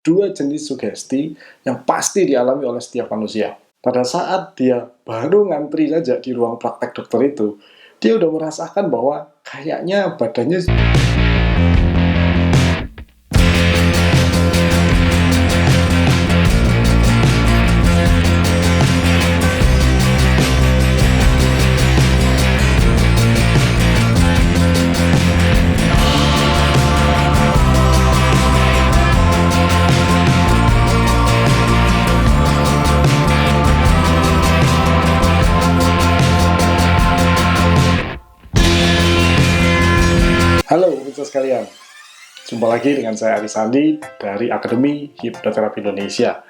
dua jenis sugesti yang pasti dialami oleh setiap manusia. Pada saat dia baru ngantri saja di ruang praktek dokter itu, dia udah merasakan bahwa kayaknya badannya Halo pemirsa sekalian, jumpa lagi dengan saya Ari Sandi dari Akademi Hipnoterapi Indonesia.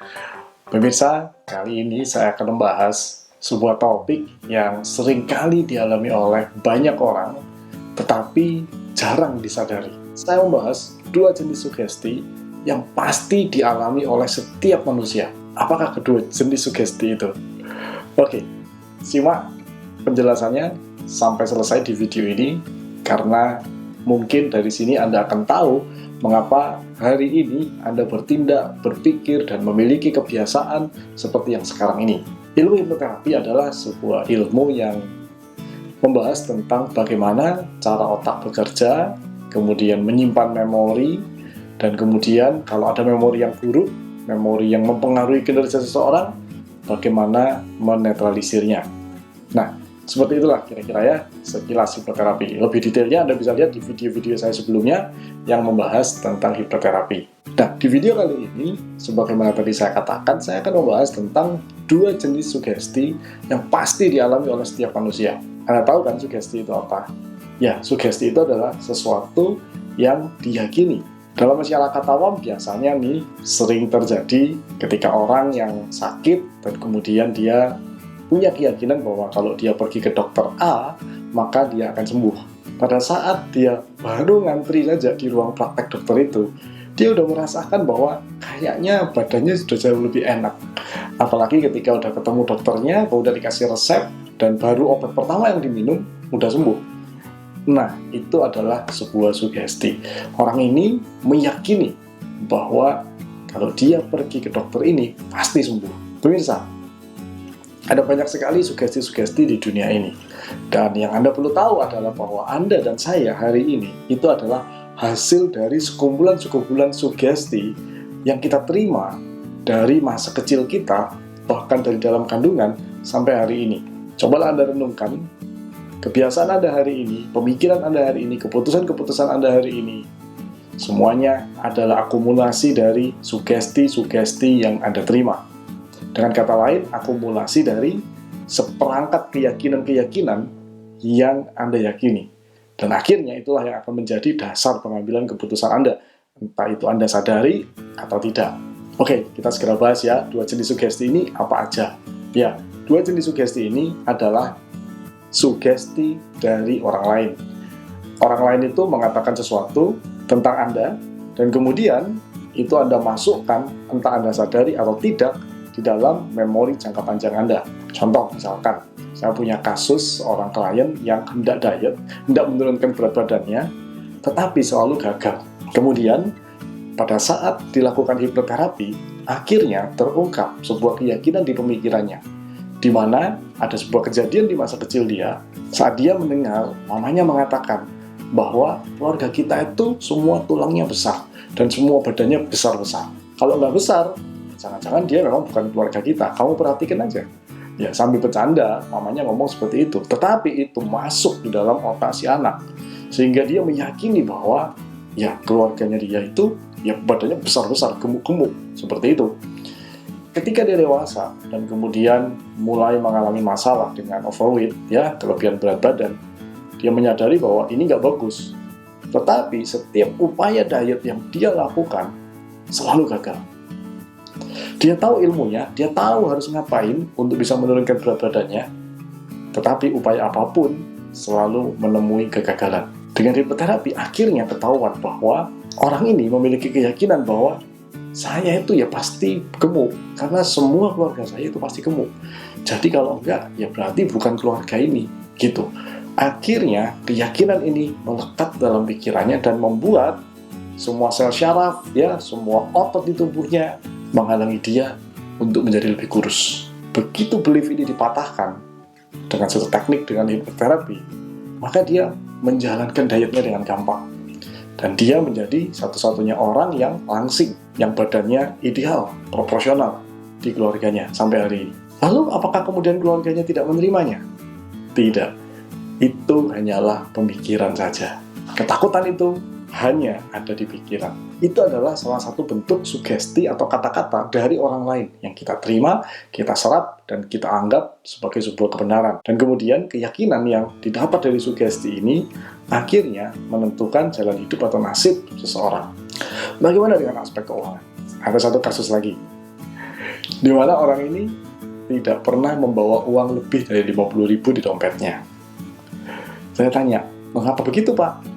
Pemirsa, kali ini saya akan membahas sebuah topik yang seringkali dialami oleh banyak orang, tetapi jarang disadari. Saya membahas dua jenis sugesti yang pasti dialami oleh setiap manusia. Apakah kedua jenis sugesti itu? Oke, simak penjelasannya sampai selesai di video ini, karena mungkin dari sini Anda akan tahu mengapa hari ini Anda bertindak, berpikir, dan memiliki kebiasaan seperti yang sekarang ini. Ilmu hipnoterapi adalah sebuah ilmu yang membahas tentang bagaimana cara otak bekerja, kemudian menyimpan memori, dan kemudian kalau ada memori yang buruk, memori yang mempengaruhi kinerja seseorang, bagaimana menetralisirnya. Nah, seperti itulah kira-kira ya sekilas hipnoterapi. Lebih detailnya Anda bisa lihat di video-video saya sebelumnya yang membahas tentang hipnoterapi. Nah, di video kali ini, sebagaimana tadi saya katakan, saya akan membahas tentang dua jenis sugesti yang pasti dialami oleh setiap manusia. Anda tahu kan sugesti itu apa? Ya, sugesti itu adalah sesuatu yang diyakini. Dalam masyarakat awam biasanya nih sering terjadi ketika orang yang sakit dan kemudian dia punya keyakinan bahwa kalau dia pergi ke dokter A, maka dia akan sembuh. Pada saat dia baru ngantri saja di ruang praktek dokter itu, dia udah merasakan bahwa kayaknya badannya sudah jauh lebih enak. Apalagi ketika udah ketemu dokternya, udah dikasih resep, dan baru obat pertama yang diminum, udah sembuh. Nah, itu adalah sebuah sugesti. Orang ini meyakini bahwa kalau dia pergi ke dokter ini, pasti sembuh. Pemirsa, ada banyak sekali sugesti-sugesti di dunia ini. Dan yang Anda perlu tahu adalah bahwa Anda dan saya hari ini itu adalah hasil dari sekumpulan-sekumpulan sugesti yang kita terima dari masa kecil kita, bahkan dari dalam kandungan sampai hari ini. Cobalah Anda renungkan, kebiasaan Anda hari ini, pemikiran Anda hari ini, keputusan-keputusan Anda hari ini, semuanya adalah akumulasi dari sugesti-sugesti yang Anda terima. Dengan kata lain, akumulasi dari seperangkat keyakinan-keyakinan yang Anda yakini. Dan akhirnya itulah yang akan menjadi dasar pengambilan keputusan Anda. Entah itu Anda sadari atau tidak. Oke, kita segera bahas ya, dua jenis sugesti ini apa aja. Ya, dua jenis sugesti ini adalah sugesti dari orang lain. Orang lain itu mengatakan sesuatu tentang Anda, dan kemudian itu Anda masukkan, entah Anda sadari atau tidak, di dalam memori jangka panjang Anda. Contoh, misalkan, saya punya kasus seorang klien yang hendak diet, hendak menurunkan berat badannya, tetapi selalu gagal. Kemudian, pada saat dilakukan hipnoterapi, akhirnya terungkap sebuah keyakinan di pemikirannya, di mana ada sebuah kejadian di masa kecil dia, saat dia mendengar mamanya mengatakan bahwa keluarga kita itu semua tulangnya besar, dan semua badannya besar-besar. Kalau nggak besar, jangan-jangan dia memang bukan keluarga kita. Kamu perhatikan aja. Ya, sambil bercanda, mamanya ngomong seperti itu. Tetapi itu masuk di dalam otak si anak. Sehingga dia meyakini bahwa ya keluarganya dia itu ya badannya besar-besar, gemuk-gemuk. Seperti itu. Ketika dia dewasa dan kemudian mulai mengalami masalah dengan overweight, ya kelebihan berat badan, dia menyadari bahwa ini nggak bagus. Tetapi setiap upaya diet yang dia lakukan selalu gagal. Dia tahu ilmunya, dia tahu harus ngapain untuk bisa menurunkan berat badannya, tetapi upaya apapun selalu menemui kegagalan. Dengan hipnoterapi, akhirnya ketahuan bahwa orang ini memiliki keyakinan bahwa saya itu ya pasti gemuk, karena semua keluarga saya itu pasti gemuk. Jadi kalau enggak, ya berarti bukan keluarga ini, gitu. Akhirnya, keyakinan ini melekat dalam pikirannya dan membuat semua sel syaraf, ya, semua otot di tubuhnya menghalangi dia untuk menjadi lebih kurus. Begitu belief ini dipatahkan dengan satu teknik, dengan hipnoterapi, maka dia menjalankan dietnya dengan gampang. Dan dia menjadi satu-satunya orang yang langsing, yang badannya ideal, proporsional di keluarganya sampai hari ini. Lalu apakah kemudian keluarganya tidak menerimanya? Tidak. Itu hanyalah pemikiran saja. Ketakutan itu hanya ada di pikiran. Itu adalah salah satu bentuk sugesti atau kata-kata dari orang lain yang kita terima, kita serap, dan kita anggap sebagai sebuah kebenaran. Dan kemudian keyakinan yang didapat dari sugesti ini akhirnya menentukan jalan hidup atau nasib seseorang. Bagaimana dengan aspek keuangan? Ada satu kasus lagi, di mana orang ini tidak pernah membawa uang lebih dari 50.000 di dompetnya. Saya tanya, mengapa begitu, Pak?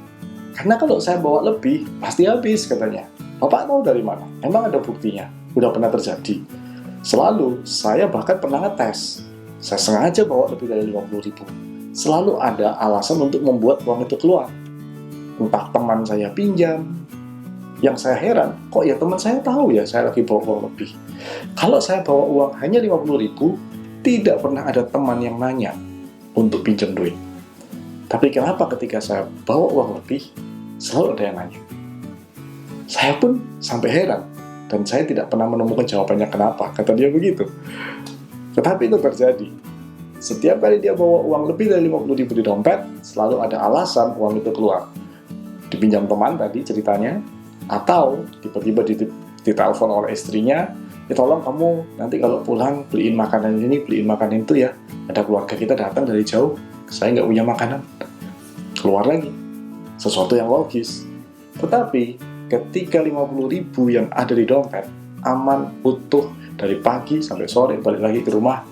Karena kalau saya bawa lebih, pasti habis, katanya. Bapak tahu dari mana? Emang ada buktinya? Udah pernah terjadi. Selalu, saya bahkan pernah ngetes. Saya sengaja bawa lebih dari 50.000. Selalu ada alasan untuk membuat uang itu keluar. Entah teman saya pinjam. Yang saya heran, kok ya teman saya tahu ya saya lagi bawa uang lebih. Kalau saya bawa uang hanya 50.000, tidak pernah ada teman yang nanya untuk pinjam duit. Tapi kenapa ketika saya bawa uang lebih, selalu ada yang nanya? Saya pun sampai heran, dan saya tidak pernah menemukan jawabannya kenapa, kata dia begitu. Tetapi itu terjadi. Setiap kali dia bawa uang lebih dari 50.000 di dompet, selalu ada alasan uang itu keluar. Dipinjam teman tadi ceritanya, atau tiba-tiba ditelepon oleh istrinya, ya tolong kamu nanti kalau pulang beliin makanan ini, beliin makanan itu ya. Ada keluarga kita datang dari jauh, saya nggak punya makanan. Keluar lagi. Sesuatu yang logis. Tetapi ketika 50.000 yang ada di dompet aman, utuh, dari pagi sampai sore, balik lagi ke rumah,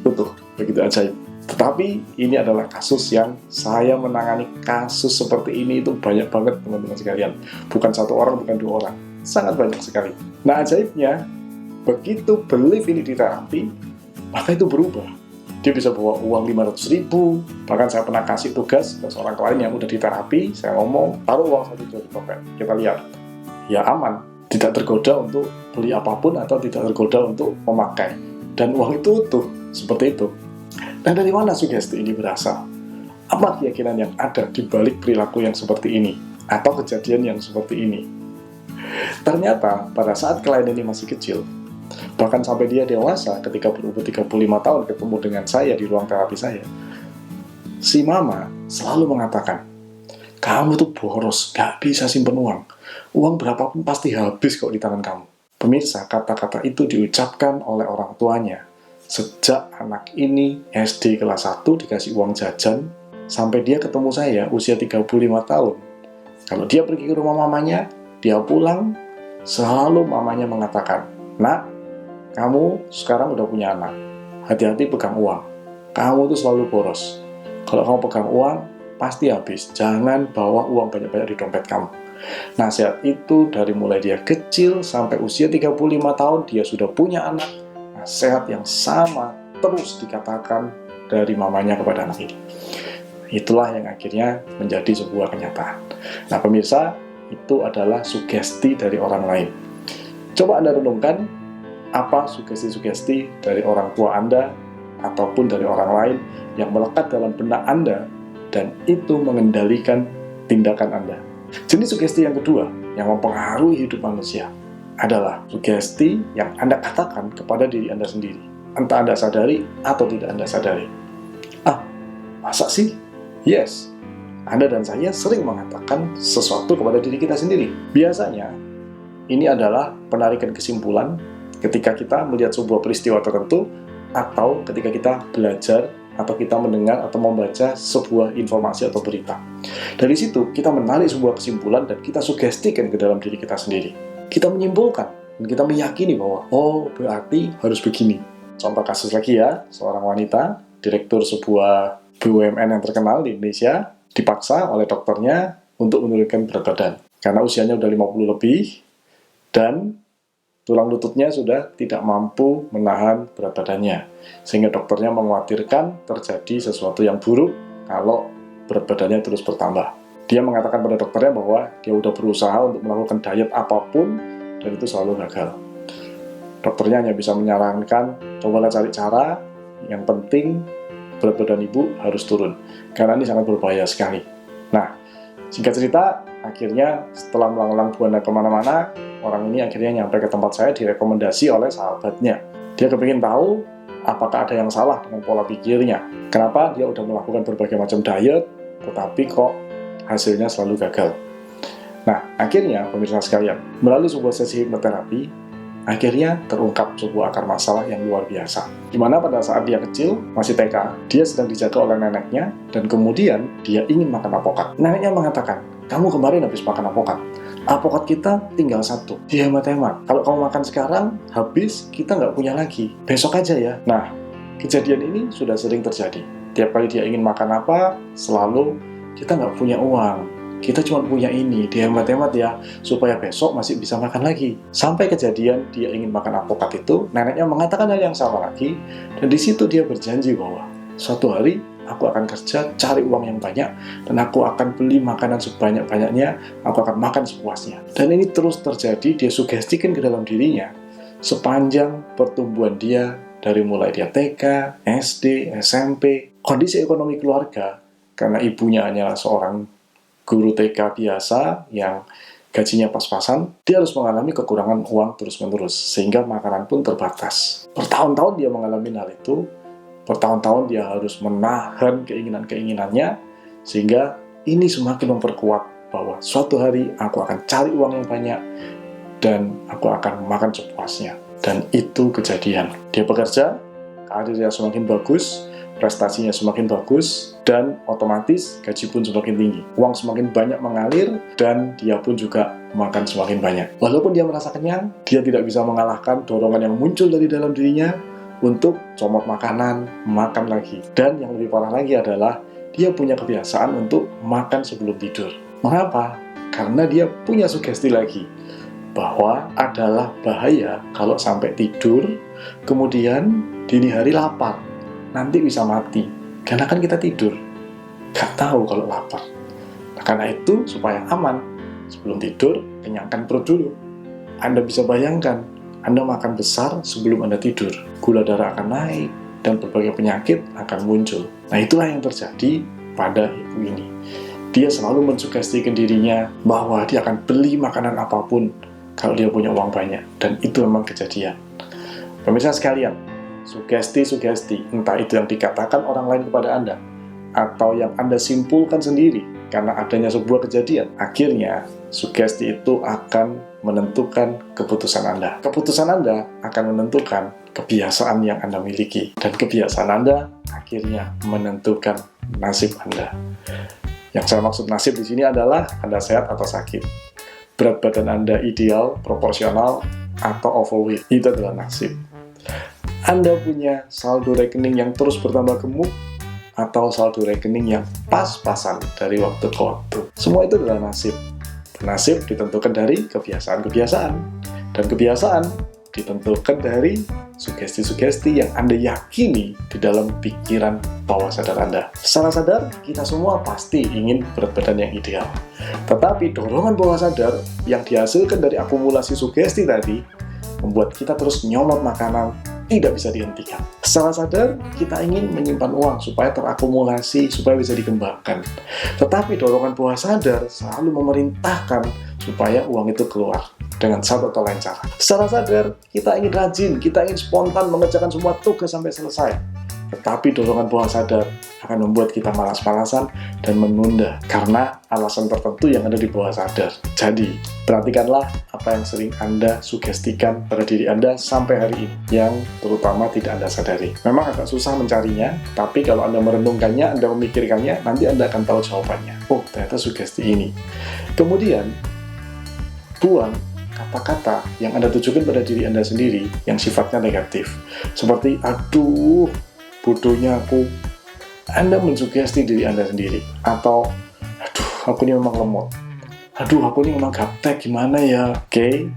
utuh. Begitu ajaib. Tetapi ini adalah kasus yang saya menangani. Kasus seperti ini itu banyak banget, teman-teman sekalian. Bukan satu orang, bukan dua orang. Sangat banyak sekali. Nah, ajaibnya, begitu belief ini diterapi, maka itu berubah. Dia bisa bawa uang 500.000. Bahkan saya pernah kasih tugas ke seorang klien yang udah diterapi. Saya ngomong, taruh uang 1 juta di dompet. Kita lihat. Ya aman. Tidak tergoda untuk beli apapun atau tidak tergoda untuk memakai. Dan uang itu utuh. Seperti itu. Nah, dari mana sugesti ini berasal? Apa keyakinan yang ada di balik perilaku yang seperti ini? Atau kejadian yang seperti ini? Ternyata, pada saat klien ini masih kecil, bahkan sampai dia dewasa ketika berumur 35 tahun ketemu dengan saya di ruang terapi saya, si mama selalu mengatakan, kamu tuh boros, gak bisa simpen uang. Uang berapapun pasti habis kok di tangan kamu. Pemirsa, kata-kata itu diucapkan oleh orang tuanya. Sejak anak ini SD kelas 1 dikasih uang jajan, sampai dia ketemu saya usia 35 tahun. Kalau dia pergi ke rumah mamanya, dia pulang, selalu mamanya mengatakan, nak, kamu sekarang udah punya anak, hati-hati pegang uang. Kamu tuh selalu boros. Kalau kamu pegang uang, pasti habis. Jangan bawa uang banyak-banyak di dompet kamu. Nasihat itu dari mulai dia kecil sampai usia 35 tahun, dia sudah punya anak. Nasihat yang sama terus dikatakan dari mamanya kepada anak ini. Itulah yang akhirnya menjadi sebuah kenyataan. Nah, pemirsa, itu adalah sugesti dari orang lain. Coba Anda renungkan, apa sugesti-sugesti dari orang tua Anda ataupun dari orang lain yang melekat dalam benak Anda dan itu mengendalikan tindakan Anda. Jenis sugesti yang kedua yang mempengaruhi hidup manusia adalah sugesti yang Anda katakan kepada diri Anda sendiri. Entah Anda sadari atau tidak Anda sadari. Masa sih? Yes. Anda dan saya sering mengatakan sesuatu kepada diri kita sendiri. Biasanya, ini adalah penarikan kesimpulan ketika kita melihat sebuah peristiwa tertentu atau ketika kita belajar atau kita mendengar atau membaca sebuah informasi atau berita. Dari situ, kita menarik sebuah kesimpulan dan kita sugestikan ke dalam diri kita sendiri. Kita menyimpulkan dan kita meyakini bahwa, oh berarti harus begini. Contoh kasus lagi ya, seorang wanita, direktur sebuah BUMN yang terkenal di Indonesia, dipaksa oleh dokternya untuk menurunkan berat badan. Karena usianya udah 50 lebih, dan tulang lututnya sudah tidak mampu menahan berat badannya. Sehingga dokternya mengkhawatirkan terjadi sesuatu yang buruk kalau berat badannya terus bertambah. Dia mengatakan pada dokternya bahwa dia udah berusaha untuk melakukan diet apapun dan itu selalu gagal. Dokternya hanya bisa menyarankan, cobalah cari cara, yang penting berat badan ibu harus turun, karena ini sangat berbahaya sekali. Nah, singkat cerita, akhirnya setelah melanglang buana kemana-mana, orang ini akhirnya nyampe ke tempat saya direkomendasi oleh sahabatnya. Dia kepingin tahu apakah ada yang salah dengan pola pikirnya. Kenapa dia udah melakukan berbagai macam diet, tetapi kok hasilnya selalu gagal. Nah, akhirnya pemirsa sekalian, melalui sebuah sesi hipnoterapi, akhirnya terungkap sebuah akar masalah yang luar biasa. Dimana pada saat dia kecil, masih TK, dia sedang dijaga oleh neneknya, dan kemudian dia ingin makan apokat. Neneknya mengatakan, kamu kemarin habis makan apokat. Apokat kita tinggal 1. Dihemat-hemat. Kalau kamu makan sekarang, habis, kita nggak punya lagi. Besok aja ya. Nah, kejadian ini sudah sering terjadi. Tiap kali dia ingin makan apa, selalu kita nggak punya uang, kita cuma punya ini, dihemat-hemat ya, supaya besok masih bisa makan lagi. Sampai kejadian dia ingin makan apokat itu, neneknya mengatakan hal yang sama lagi, dan di situ dia berjanji bahwa suatu hari aku akan kerja, cari uang yang banyak, dan aku akan beli makanan sebanyak-banyaknya, aku akan makan sepuasnya. Dan ini terus terjadi, dia sugestikan ke dalam dirinya, sepanjang pertumbuhan dia, dari mulai dia TK, SD, SMP, kondisi ekonomi keluarga, karena ibunya hanyalah seorang guru TK biasa yang gajinya pas-pasan, dia harus mengalami kekurangan uang terus-menerus, sehingga makanan pun terbatas. Bertahun-tahun dia mengalami hal itu, bertahun-tahun dia harus menahan keinginan-keinginannya, sehingga ini semakin memperkuat bahwa suatu hari aku akan cari uang yang banyak, dan aku akan makan sepuasnya. Dan itu kejadian. Dia bekerja, karirnya semakin bagus, prestasinya semakin bagus, dan otomatis gaji pun semakin tinggi. Uang semakin banyak mengalir, dan dia pun juga makan semakin banyak. Walaupun dia merasa kenyang, dia tidak bisa mengalahkan dorongan yang muncul dari dalam dirinya untuk comot makanan, makan lagi. Dan yang lebih parah lagi adalah dia punya kebiasaan untuk makan sebelum tidur. Mengapa? Karena dia punya sugesti lagi bahwa adalah bahaya kalau sampai tidur, kemudian dini hari lapar. Nanti bisa mati, karena kan kita tidur gak tahu kalau lapar. Nah, karena itu supaya aman, sebelum tidur kenyangkan perut dulu. Anda bisa bayangkan, Anda makan besar sebelum Anda tidur, gula darah akan naik dan berbagai penyakit akan muncul. Nah, itulah yang terjadi pada ibu ini. Dia selalu mensugestikan dirinya bahwa dia akan beli makanan apapun kalau dia punya uang banyak, dan itu memang kejadian. Pemirsa sekalian, sugesti-sugesti, entah itu yang dikatakan orang lain kepada Anda, atau yang Anda simpulkan sendiri karena adanya sebuah kejadian, akhirnya sugesti itu akan menentukan keputusan Anda. Keputusan Anda akan menentukan kebiasaan yang Anda miliki, dan kebiasaan Anda akhirnya menentukan nasib Anda. Yang saya maksud nasib di sini adalah Anda sehat atau sakit, berat badan Anda ideal, proporsional, atau overweight. Itu adalah nasib. Anda punya saldo rekening yang terus bertambah gemuk, atau saldo rekening yang pas-pasan dari waktu ke waktu. Semua itu adalah nasib. Nasib ditentukan dari kebiasaan-kebiasaan, dan kebiasaan ditentukan dari sugesti-sugesti yang Anda yakini di dalam pikiran bawah sadar Anda. Secara sadar, kita semua pasti ingin berat badan yang ideal. Tetapi dorongan bawah sadar yang dihasilkan dari akumulasi sugesti tadi membuat kita terus nyomot makanan, tidak bisa dihentikan. Secara sadar, kita ingin menyimpan uang supaya terakumulasi, supaya bisa dikembangkan. Tetapi dorongan bawah sadar selalu memerintahkan supaya uang itu keluar dengan satu atau lain cara. Secara sadar, kita ingin rajin, kita ingin spontan mengerjakan semua tugas sampai selesai. Tetapi dorongan bawah sadar akan membuat kita malas-malasan dan menunda karena alasan tertentu yang ada di bawah sadar. Jadi, perhatikanlah apa yang sering Anda sugestikan pada diri Anda sampai hari ini, yang terutama tidak Anda sadari. Memang agak susah mencarinya, tapi kalau Anda merenungkannya, Anda memikirkannya, nanti Anda akan tahu jawabannya. Oh, ternyata sugesti ini. Kemudian, buang kata-kata yang Anda tujukan pada diri Anda sendiri yang sifatnya negatif. Seperti, aduh, bodohnya aku. Anda mensugesti diri Anda sendiri. Atau, aduh, aku ini memang lemot. Aduh, aku ini memang gaptek, gimana ya? Oke?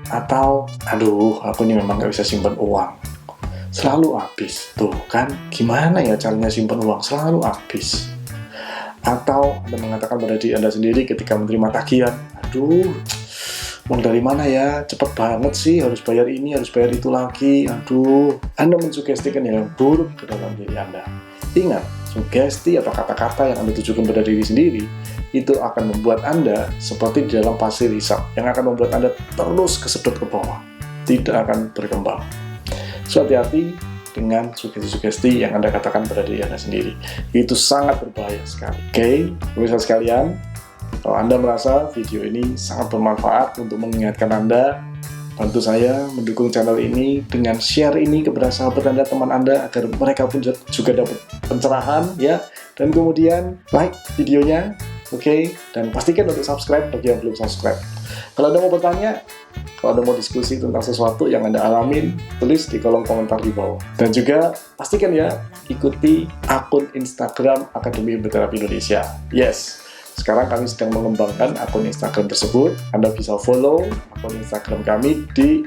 Atau, aduh, aku ini memang gak bisa simpan uang. Selalu habis. Tuh kan, gimana ya caranya simpan uang? Selalu habis. Atau Anda mengatakan pada diri Anda sendiri ketika menerima tagihan, aduh, uang dari mana ya, cepet banget sih, harus bayar ini, harus bayar itu lagi, aduh. Anda mensugestikan yang buruk ke dalam diri Anda. Ingat, sugesti atau kata-kata yang Anda tujukan pada diri sendiri, itu akan membuat Anda seperti di dalam pasir hisap, yang akan membuat Anda terus kesedot ke bawah, tidak akan berkembang. So, hati-hati dengan sugesti-sugesti yang Anda katakan pada diri Anda sendiri. Itu sangat berbahaya sekali. Oke, pemirsa sekalian, kalau Anda merasa video ini sangat bermanfaat untuk mengingatkan Anda, bantu saya mendukung channel ini dengan share ini kepada sahabat Anda, teman Anda, agar mereka pun juga dapat pencerahan, ya. Dan kemudian like videonya, oke, dan pastikan untuk subscribe bagi yang belum subscribe. Kalau Anda mau bertanya, kalau Anda mau diskusi tentang sesuatu yang Anda alamin, tulis di kolom komentar di bawah. Dan juga pastikan ya, ikuti akun Instagram Akademi Hipnoterapi Indonesia. Yes, sekarang kami sedang mengembangkan akun Instagram tersebut. Anda bisa follow akun Instagram kami di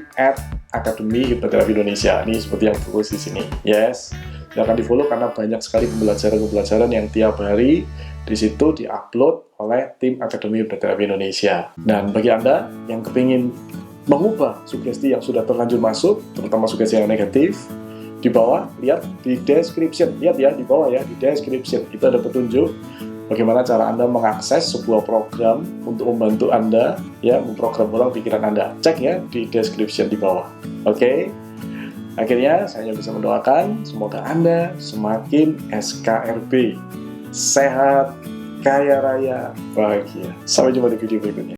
@Akademi Hipnoterapi Indonesia. Ini seperti yang fokus di sini. Yes, silahkan di follow karena banyak sekali pembelajaran-pembelajaran yang tiap hari di situ diupload oleh tim Akademi Hipnoterapi Indonesia. Dan bagi Anda yang kepingin mengubah sugesti yang sudah terlanjur masuk, terutama sugesti yang negatif, di bawah, lihat di description, lihat ya di bawah ya, di description itu ada petunjuk bagaimana cara Anda mengakses sebuah program untuk membantu Anda ya memprogram ulang pikiran Anda. Cek ya di description di bawah. Oke. Akhirnya saya bisa mendoakan semoga Anda semakin SKRB, sehat, kaya raya, bahagia. Sampai jumpa di video berikutnya.